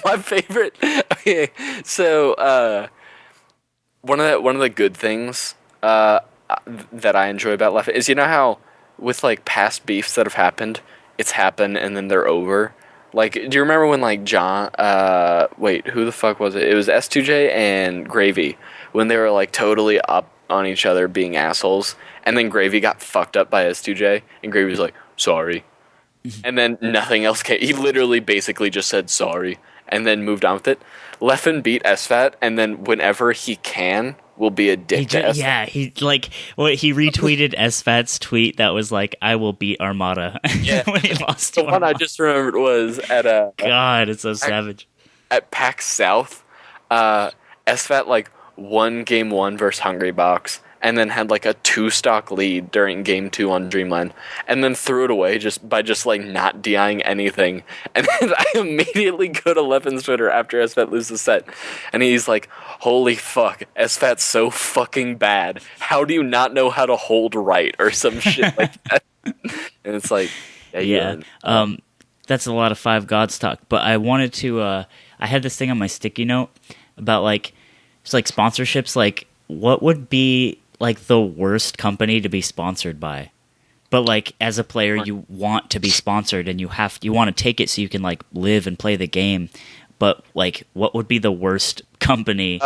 My favorite. Okay, so one of the good things that I enjoy about Leffen is how with like past beefs that have happened, it's happened and then they're over. Like, do you remember when, like, John, wait, who the fuck was it? It was S2J and Gravy, when they were, like, totally up on each other being assholes, and then Gravy got fucked up by S2J, and Gravy was like, sorry. And then nothing else came. He literally basically just said sorry, and then moved on with it. Leffen beat SFAT, and then whenever he can, will be a dick to SFAT. Yeah, he retweeted SFAT's tweet that was like, "I will beat Armada." Yeah. When he lost The to one Armada. I just remembered was at God, it's so savage. at PAX South, SFAT like won game 1 versus Hungrybox, and then had like a 2-stock lead during game 2 on Dreamland, and then threw it away by like not DIing anything. And then I immediately go to Leffen's Twitter after SFAT loses the set, and he's like, "Holy fuck, SFAT's so fucking bad. How do you not know how to hold right?" or some shit like that. And it's like, Yeah. That's a lot of Five Gods talk. But I wanted to. I had this thing on my sticky note about like, it's like sponsorships. Like, what would be like the worst company to be sponsored by? But like, as a player, you want to be sponsored, and you want to take it so you can like live and play the game. But like, what would be the worst company?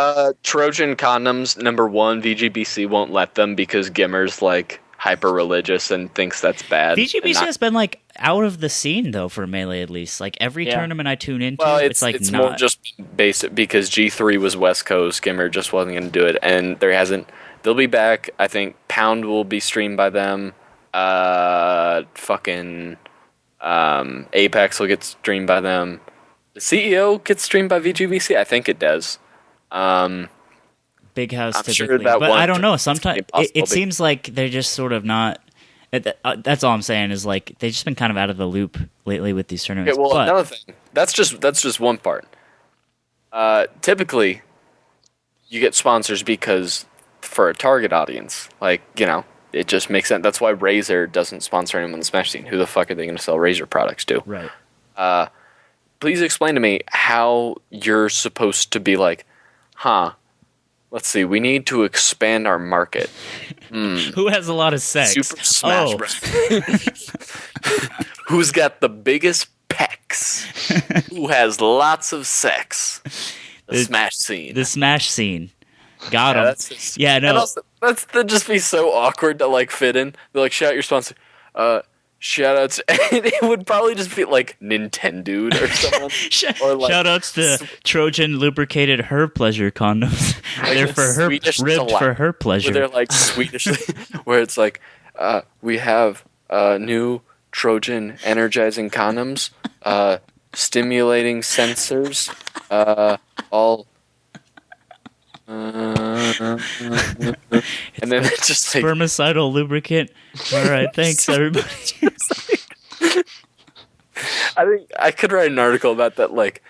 Trojan Condoms, number 1, VGBC won't let them because Gimmer's like hyper religious and thinks that's bad. VGBC has been like out of the scene though for Melee, at least. Like every tournament I tune into, well, it's like it's not more just basic because G3 was West Coast. Gimmer just wasn't going to do it, and there hasn't. They'll be back. I think Pound will be streamed by them. Apex will get streamed by them. The CEO gets streamed by VGBC. I think it does. Big House I'm typically, sure that but one I don't know. is Sometimes impossible it seems like they're just sort of not. That's all I'm saying is like they've just been kind of out of the loop lately with these tournaments. Okay, well, but another thing. That's just one part. Typically, you get sponsors because for a target audience, like it just makes sense. That's why Razer doesn't sponsor anyone on the Smash scene. Who the fuck are they going to sell Razer products to? right. Please explain to me how you're supposed to be like, let's see, we need to expand our market. Who has a lot of sex? Super Smash Oh. Bros. Who's got the biggest pecs? Who has lots of sex? The Smash scene. The Smash scene. Got Yeah, him. that's just, Yeah, no. And also, that'd just be so awkward to like fit in. They're like, shout out your sponsor. shout outs. And it would probably just be like Nintendo or someone. Or like, Shout outs to Trojan lubricated her pleasure condoms. They're for her, Swedish ribbed delight, for her pleasure. where they're like Swedish, where it's like, we have new Trojan energizing condoms, stimulating sensors, all. And then it's just like, Spermicidal lubricant. All right, thanks everybody. I think I could write an article about that, like,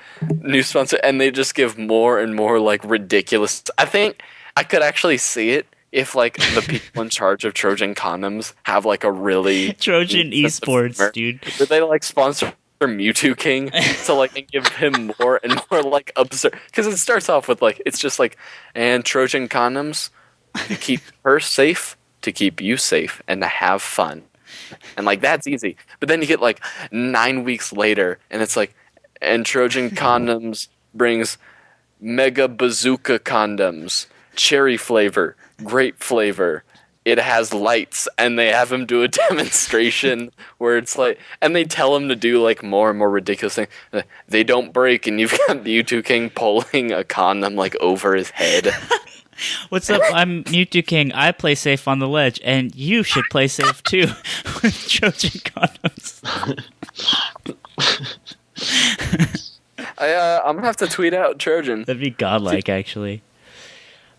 new sponsor, and they just give more and more like ridiculous. I think I could actually see it if like the people in charge of Trojan condoms have like a really Trojan esports, dude. Where they like sponsor Mewtwo King to like and give him more and more like absurd, because it starts off with like it's just like, and Trojan condoms to keep her safe, to keep you safe, and to have fun, and like that's easy. But then you get like 9 weeks later, and it's like, and Trojan condoms brings Mega Bazooka condoms, cherry flavor, grape flavor. It has lights, and they have him do a demonstration where it's like, and they tell him to do like more and more ridiculous things. They don't break, and you've got Mewtwo King pulling a condom like over his head. What's up? I'm Mewtwo King. I play safe on the ledge, and you should play safe too with Trojan condoms. I'm gonna have to tweet out Trojan. That'd be godlike, actually.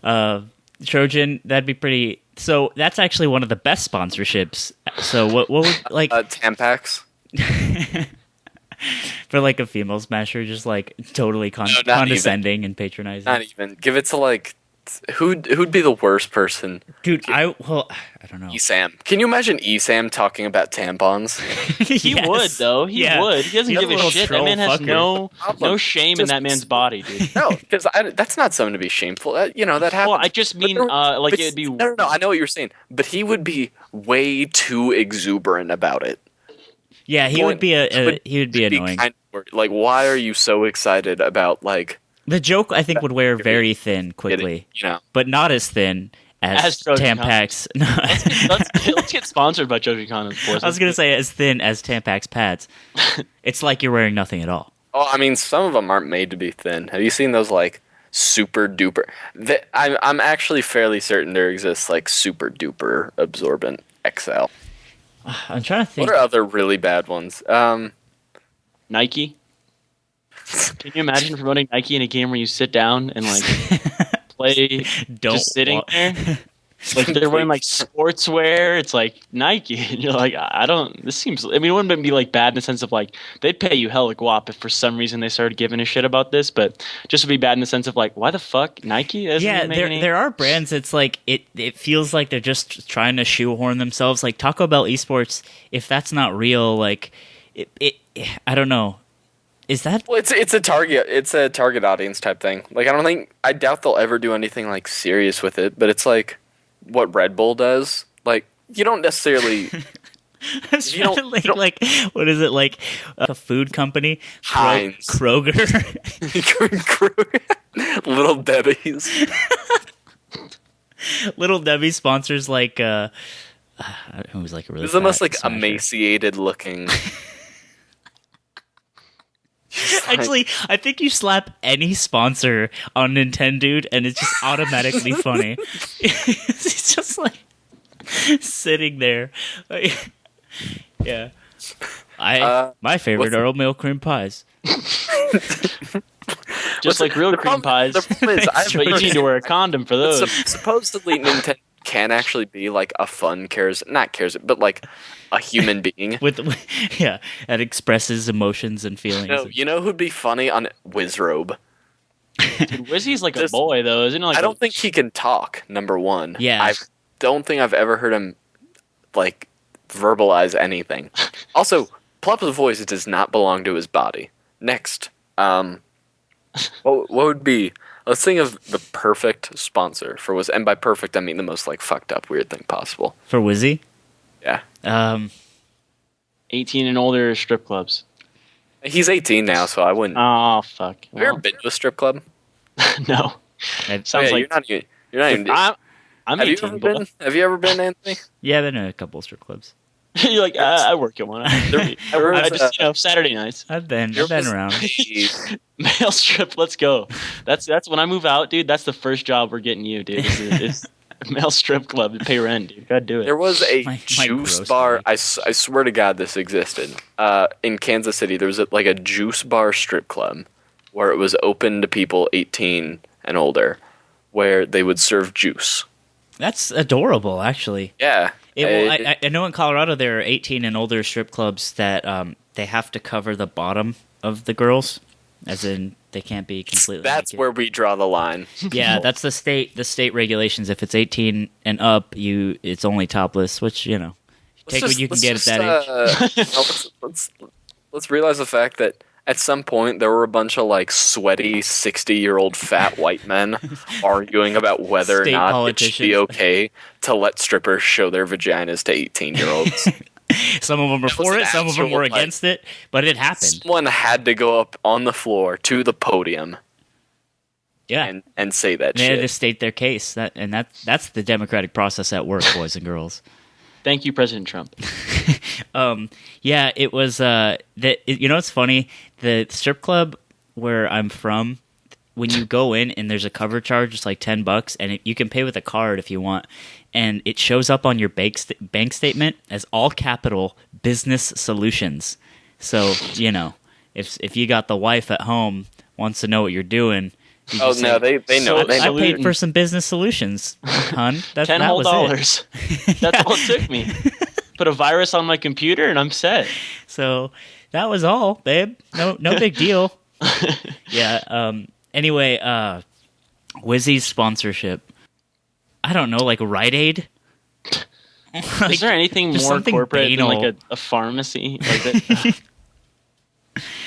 Trojan, that'd be pretty. So that's actually one of the best sponsorships. So what would like Tampax for like a female smasher, just like totally condescending and patronizing. Not even. Give it to like who'd be the worst person? Dude, I don't know. Esam. Can you imagine Esam talking about tampons? He would though. He would. He doesn't give a shit. That man has no shame in that man's body, dude. No, because that's not something to be shameful. That happens. Well, I just mean like it'd be. No. I know what you're saying, but he would be way too exuberant about it. Yeah, he would be annoying. Kind of, like, why are you so excited about like? The joke, I think, would wear very thin quickly, but not as thin as Tampax. Let's get sponsored by Trojan condoms. I was going to say as thin as Tampax pads. It's like you're wearing nothing at all. Oh, I mean, some of them aren't made to be thin. Have you seen those like super duper? I'm actually fairly certain there exists like super duper absorbent XL. I'm trying to think. What are other really bad ones? Nike. Can you imagine promoting Nike in a game where you sit down and like play just sitting there? Like they're wearing like sportswear. It's like Nike, and you're like, I don't. This seems. I mean, it wouldn't be like bad in the sense of like they'd pay you hella guap if for some reason they started giving a shit about this, but just would be bad in the sense of like, why the fuck Nike? Yeah, there are brands. It's like it feels like they're just trying to shoehorn themselves. Like Taco Bell Esports, if that's not real, like it I don't know. Is that? Well, it's a target audience type thing. Like I doubt they'll ever do anything like serious with it. But it's like what Red Bull does. Like you don't necessarily. Like what is it like a food company? Heinz, Kroger, Little Debbie's. Little Debbie sponsors like who's like a really. This is the most like smasher. emaciated looking. Actually, I think you slap any sponsor on Nintendo and it's just automatically funny. It's just like sitting there. Like, yeah. My favorite are oatmeal cream pies. Just like real cream pies. The problem is, but you need to wear a condom for those. Supposedly Nintendo can actually be like a fun but like a human being that expresses emotions and feelings. No, you know who'd be funny on Wizrobe? Dude, Wizzy's like a boy though, isn't it? Like I don't think he can talk. Number one, yeah, I don't think I've ever heard him like verbalize anything. Also, Plop's voice does not belong to his body. Next, what would be? Let's think of the perfect sponsor for Wizzy, and by perfect I mean the most like fucked up weird thing possible for Wizzy. Yeah. 18 and older strip clubs. He's 18 now, so I wouldn't. Oh fuck! Have you ever been to a strip club? No. Sounds like you're not even. I'm 18. Have you ever been, Anthony? Yeah, I've been to a couple of strip clubs. You're like, I work at one. I just Saturday nights. I've been around. Male strip, let's go. That's when I move out, dude. That's the first job we're getting you, dude. Is a male strip club to pay rent, dude. Gotta do it. There was a My juice gross bar. bag. I swear to God, this existed. In Kansas City, there was a juice bar strip club where it was open to people 18 and older, where they would serve juice. That's adorable, actually. Yeah. I know in Colorado there are 18 and older strip clubs that they have to cover the bottom of the girls, as in they can't be completely. That's naked. where we draw the line. Yeah, that's the state regulations. If it's 18 and up, it's only topless, which take what you can get at that age. Let's realize the fact that at some point there were a bunch of sweaty 60-year-old fat white men arguing about whether State or not politicians. it should be okay to let strippers show their vaginas to 18-year-olds. Some of them were for was it, some of them actual, were against it, but it happened. Someone had to go up on the floor to the podium Yeah, and say that they had to shit. state their case. That's the democratic process at work, boys and girls. Thank you, President Trump. Yeah, it was. It's funny. The strip club where I'm from, when you go in and there's a cover charge, it's like $10, and you can pay with a card if you want, and it shows up on your bank statement as all capital Business Solutions. So if you got the wife at home wants to know what you're doing. You Oh just no, say, they know. They I know. paid for some Business Solutions, hun. $10 that whole was dollars. That's all it took me. Put a virus on my computer and I'm set. So that was all, babe. No big deal. Yeah. Anyway, Wizzy's sponsorship. I don't know, like Rite Aid. Is there anything just more something corporate than banal. like a pharmacy? Like that?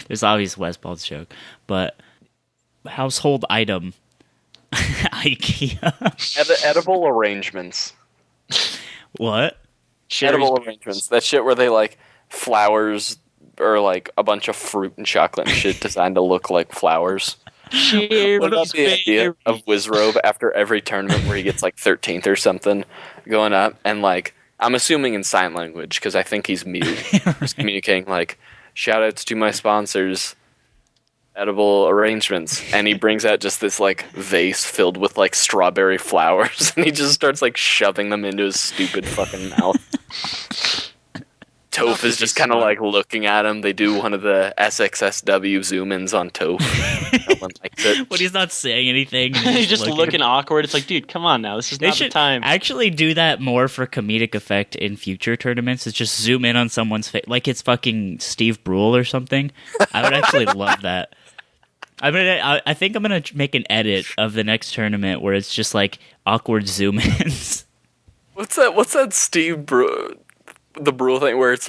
There's obvious Westball's joke, but household item. IKEA. Edible arrangements. What? Edible arrangements. That shit where they flowers or a bunch of fruit and chocolate and shit designed to look like flowers. What about the idea of Wizrobe after every tournament where he gets 13th or something going up and I'm assuming in sign language because I think he's mute. He's communicating shout outs to my sponsors, Edible Arrangements, and he brings out just this vase filled with strawberry flowers and he just starts shoving them into his stupid fucking mouth. Toph is just kind of looking at him. They do one of the SXSW zoom-ins on Toph. No one likes it. But he's not saying anything. He's just looking awkward. It's like, dude, come on now. This is They not the should time. actually do that more for comedic effect in future tournaments. Is just zoom in on someone's face, like it's fucking Steve Brule or something. I would actually love that. I think I'm gonna make an edit of the next tournament where it's just awkward zoom ins. What's that Steve Brule, the Brule thing where it's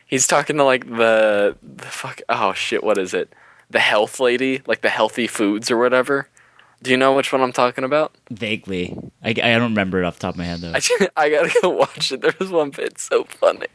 he's talking to the fuck, oh shit, what is it? The health lady, the healthy foods or whatever. Do you know which one I'm talking about? Vaguely, I don't remember it off the top of my head though. I gotta go watch it. There was one bit so funny.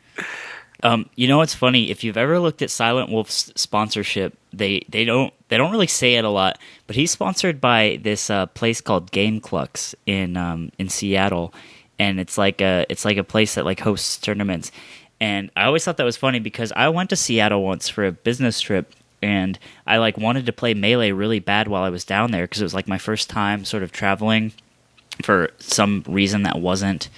You know what's funny? If you've ever looked at Silent Wolf's sponsorship, they don't really say it a lot, but he's sponsored by this place called Game Clucks in Seattle, and it's like a place that hosts tournaments. And I always thought that was funny because I went to Seattle once for a business trip, and I wanted to play Melee really bad while I was down there because it was my first time sort of traveling for some reason that wasn't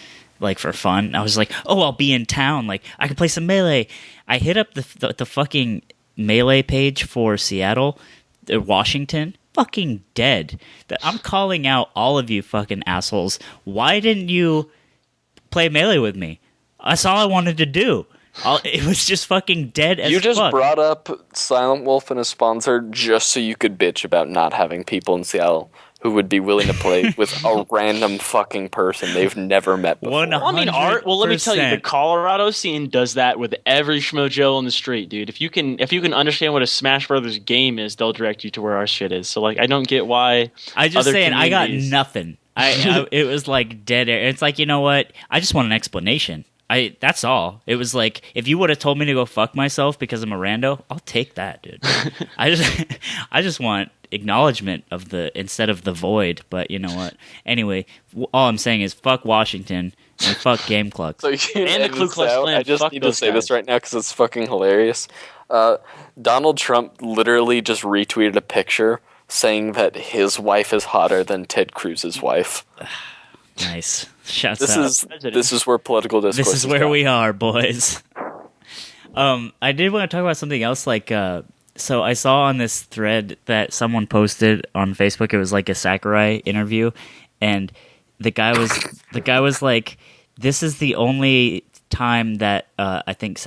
for fun. I was oh, I'll be in town. I can play some Melee. I hit up the fucking Melee page for Seattle, Washington. Fucking dead. I'm calling out all of you fucking assholes. Why didn't you play Melee with me? That's all I wanted to do. It was just fucking dead as fuck. You just brought up Silent Wolf and a sponsor just so you could bitch about not having people in Seattle who would be willing to play with a random fucking person they've never met before. Well, I mean, Art. Well, let me tell you, the Colorado scene does that with every schmojo on the street, dude. If you can understand what a Smash Brothers game is, they'll direct you to where our shit is. So, I don't get why. I just saying, I got nothing. It was dead air. It's you know what? I just want an explanation. That's all. It was if you would have told me to go fuck myself because I'm a rando, I'll take that, dude. I just want acknowledgement of instead of the void. But you know what? Anyway, all I'm saying is fuck Washington. And fuck Game Clucks. So you can And the edit Ku this Klux out. Klan, I just fuck need to those say this guys. right now because it's fucking hilarious. Donald Trump literally just retweeted a picture saying that his wife is hotter than Ted Cruz's wife. Nice. Shouts This out. this is where political discourse. This is where we are, boys. I did want to talk about something else. So I saw on this thread that someone posted on Facebook. It was like a Sakurai interview, and the guy was like, "This is the only time that I think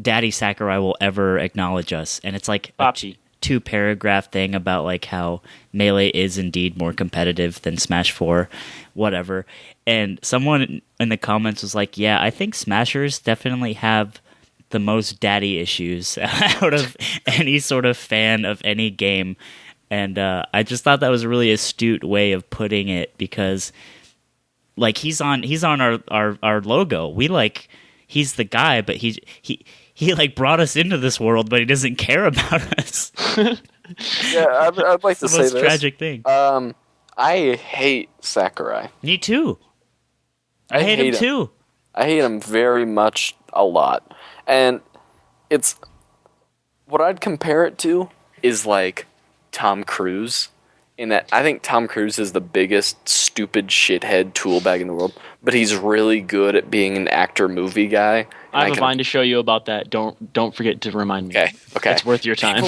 Daddy Sakurai will ever acknowledge us." And it's like a Pachi. 2-paragraph thing about like how Melee is indeed more competitive than Smash 4, whatever. And someone in the comments was like, "Yeah, I think Smashers definitely have the most daddy issues out of any sort of fan of any game." And I just thought that was a really astute way of putting it, because like he's on our logo. He's the guy, but he like brought us into this world, but he doesn't care about us. Yeah, I'd like to It's the say most this. tragic thing. I hate Sakurai. Me too. I hate him too. I hate him very much, a lot. And it's what I'd compare it to is like Tom Cruise, in that I think Tom Cruise is the biggest stupid shithead tool bag in the world, but he's really good at being an actor movie guy. And I have a vine to show you about that. Don't forget to remind me. Okay. It's worth your time.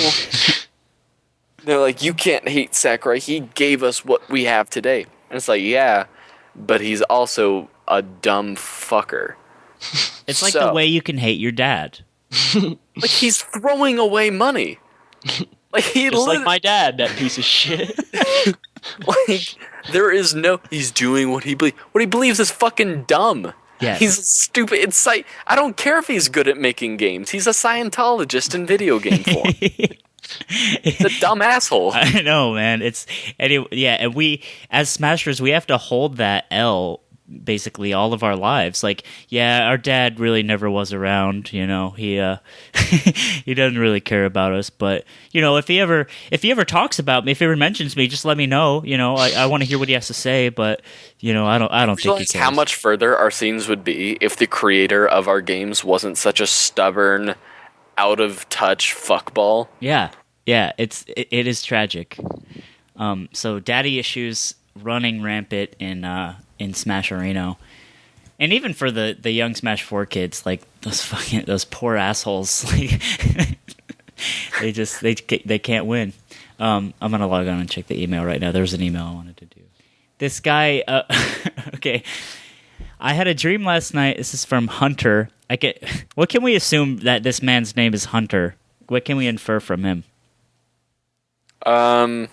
They're like, you can't hate Sakurai. He gave us what we have today. And it's like, yeah, but he's also a dumb fucker. It's like the way you can hate your dad. Like, he's throwing away money. Like, Just like my dad, that piece of shit. like, there is no. He's doing what he believes. What he believes is fucking dumb. Yes. He's stupid. It's like, I don't care if he's good at making games. He's a Scientologist in video game form. He's a dumb asshole. I know, man. And we as Smashers, we have to hold that L basically all of our lives. Like, yeah, our dad really never was around, he he doesn't really care about us, but if he ever talks about me, if he ever mentions me, just let me know. I want to hear what he has to say, but I don't think he cares. How much further our scenes would be if the creator of our games wasn't such a stubborn, out of touch fuckball. Yeah, it is tragic. So daddy issues running rampant in Smash Arena, and even for the young Smash 4 kids, like those poor assholes, like they can't win. I'm gonna log on and check the email right now. There's an email I wanted to do. This guy, okay. I had a dream last night. This is from Hunter. What can we assume that this man's name is Hunter? What can we infer from him? Well,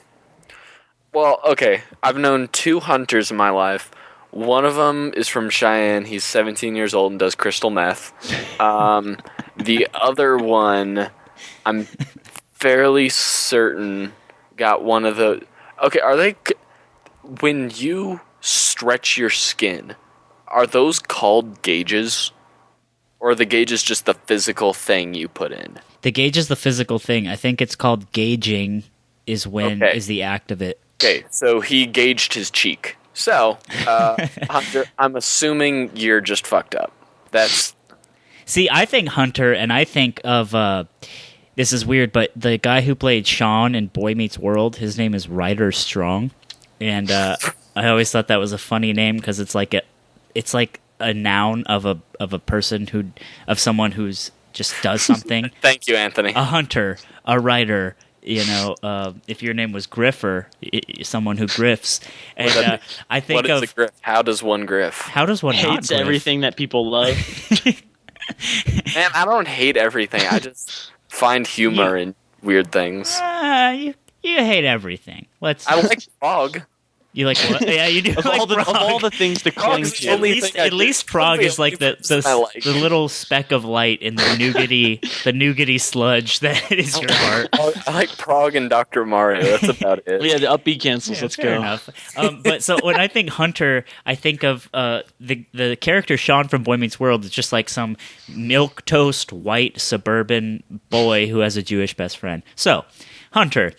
okay. I've known 2 hunters in my life. One of them is from Cheyenne. He's 17 years old and does crystal meth. The other one, I'm fairly certain, got one of the... Okay, are they... When you stretch your skin, are those called gauges? Or are the gauges just the physical thing you put in? The gauge is the physical thing. I think it's called gauging is the act of it. Okay, so he gauged his cheek. So, Hunter, I'm assuming you're just fucked up. See, I think Hunter, and I think of, this is weird, but the guy who played Sean in Boy Meets World, his name is Ryder Strong. And I always thought that was a funny name because it's like a noun of a person of someone who's just does something. Thank you, Anthony. A hunter, a writer. If your name was Griffer, someone who grifts. And I think what is a griff? How does one griff? How does one not Hates griff? everything that people love. Man, I don't hate everything. I just find humor in weird things. You hate everything. I like Frog. You like what? Yeah, you do. of, like all the, of Frog. all the things to cling Frog's the to. only thing I At do. least Prague is like the I little speck of light in the nougaty sludge that is your heart. I like Prague and Dr. Mario. That's about it. Yeah, the upbeat cancels. Let's Fair go. enough. But so when I think Hunter, I think of the character Sean from Boy Meets World is just like some milquetoast white suburban boy who has a Jewish best friend. So Hunter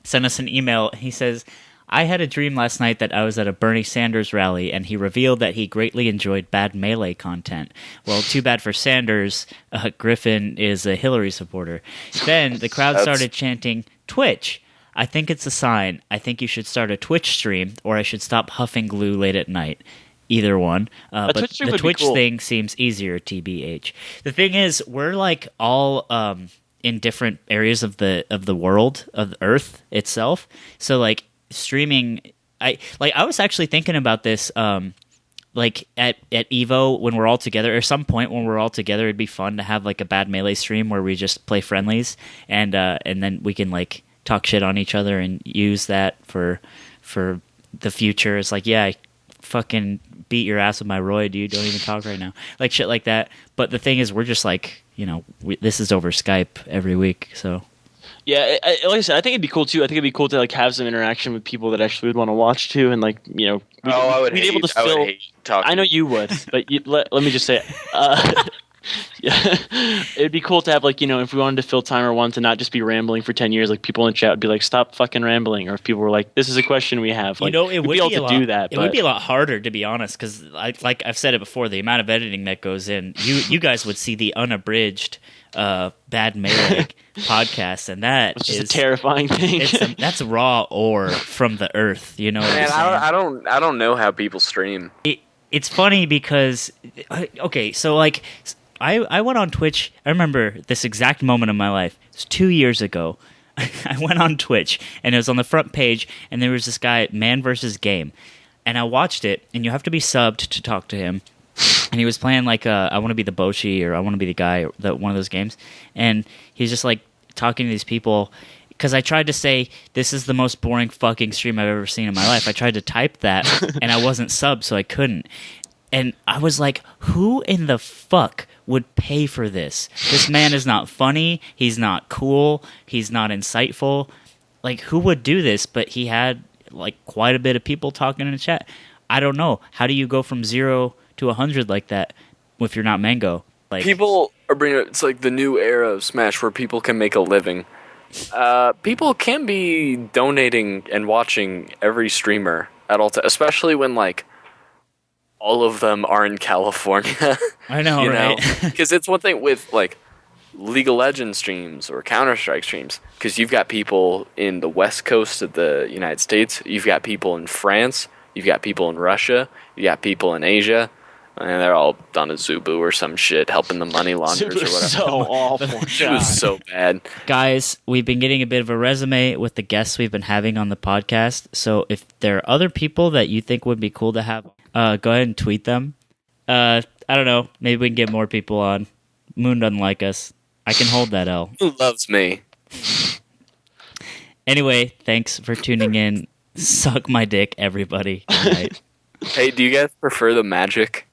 sent us an email. He says, I had a dream last night that I was at a Bernie Sanders rally, and he revealed that he greatly enjoyed bad Melee content. Well, too bad for Sanders. Griffin is a Hillary supporter. Then the crowd started chanting, Twitch. I think it's a sign. I think you should start a Twitch stream, or I should stop huffing glue late at night. Either one. But the Twitch thing seems easier, TBH. The thing is, we're like all in different areas of the world, of the Earth itself. So like streaming, I was actually thinking about this. Like at Evo when we're all together, or some point when we're all together, it'd be fun to have like a bad Melee stream where we just play friendlies, and then we can like talk shit on each other and use that for the future. It's like, yeah, I fucking beat your ass with my Roy, dude. Don't even talk right now. Like shit like that. But the thing is, we're just like, this is over Skype every week, so. Yeah, like I said, I think it'd be cool too. I think it'd be cool to like have some interaction with people that actually would want to watch too, and like I would be hate, able to fill. I would hate talking. I know you would, but let me just say, yeah, it'd be cool to have like if we wanted to fill time or wanted to not just be rambling for 10 years, like people in chat would be like, stop fucking rambling, or if people were like, this is a question we have, like, it would be able to do that. It would be a lot harder, to be honest, because like I've said it before, the amount of editing that goes in, you guys would see the unabridged bad Melee podcast, and that is a terrifying thing. That's raw ore from the earth. You know what I'm saying? I don't know how people stream. It's funny because okay, so like I went on Twitch. I remember this exact moment of my life. It was 2 years ago. I went on Twitch, and it was on the front page, and there was this guy, Man vs. Game, and I watched it, and you have to be subbed to talk to him. And he was playing like I want to be the Boshi, or I want to be the guy, one of those games. And he's just like talking to these people, because I tried to say, this is the most boring fucking stream I've ever seen in my life. I tried to type that, and I wasn't subbed, so I couldn't. And I was like, who in the fuck would pay for this? This man is not funny. He's not cool. He's not insightful. Like, who would do this? But he had like quite a bit of people talking in the chat. I don't know. How do you go from 0 to 100 like that if you're not Mango? Like, people are bringing it's like the new era of Smash where people can make a living. People can be donating and watching every streamer at all, especially when like all of them are in California. I know, right? Because it's one thing with like League of Legends streams or Counter-Strike streams, because you've got people in the west coast of the United States, you've got people in France, you've got people in Russia, you got people in Asia, and they're all on a Zubu or some shit, helping the money launderers or whatever. So awful. It was so bad. Guys, we've been getting a bit of a resume with the guests we've been having on the podcast. So if there are other people that you think would be cool to have, go ahead and tweet them. I don't know. Maybe we can get more people on. Moon doesn't like us. I can hold that L. Who loves me? Anyway, thanks for tuning in. Suck my dick, everybody. Good night. Hey, do you guys prefer the Magic?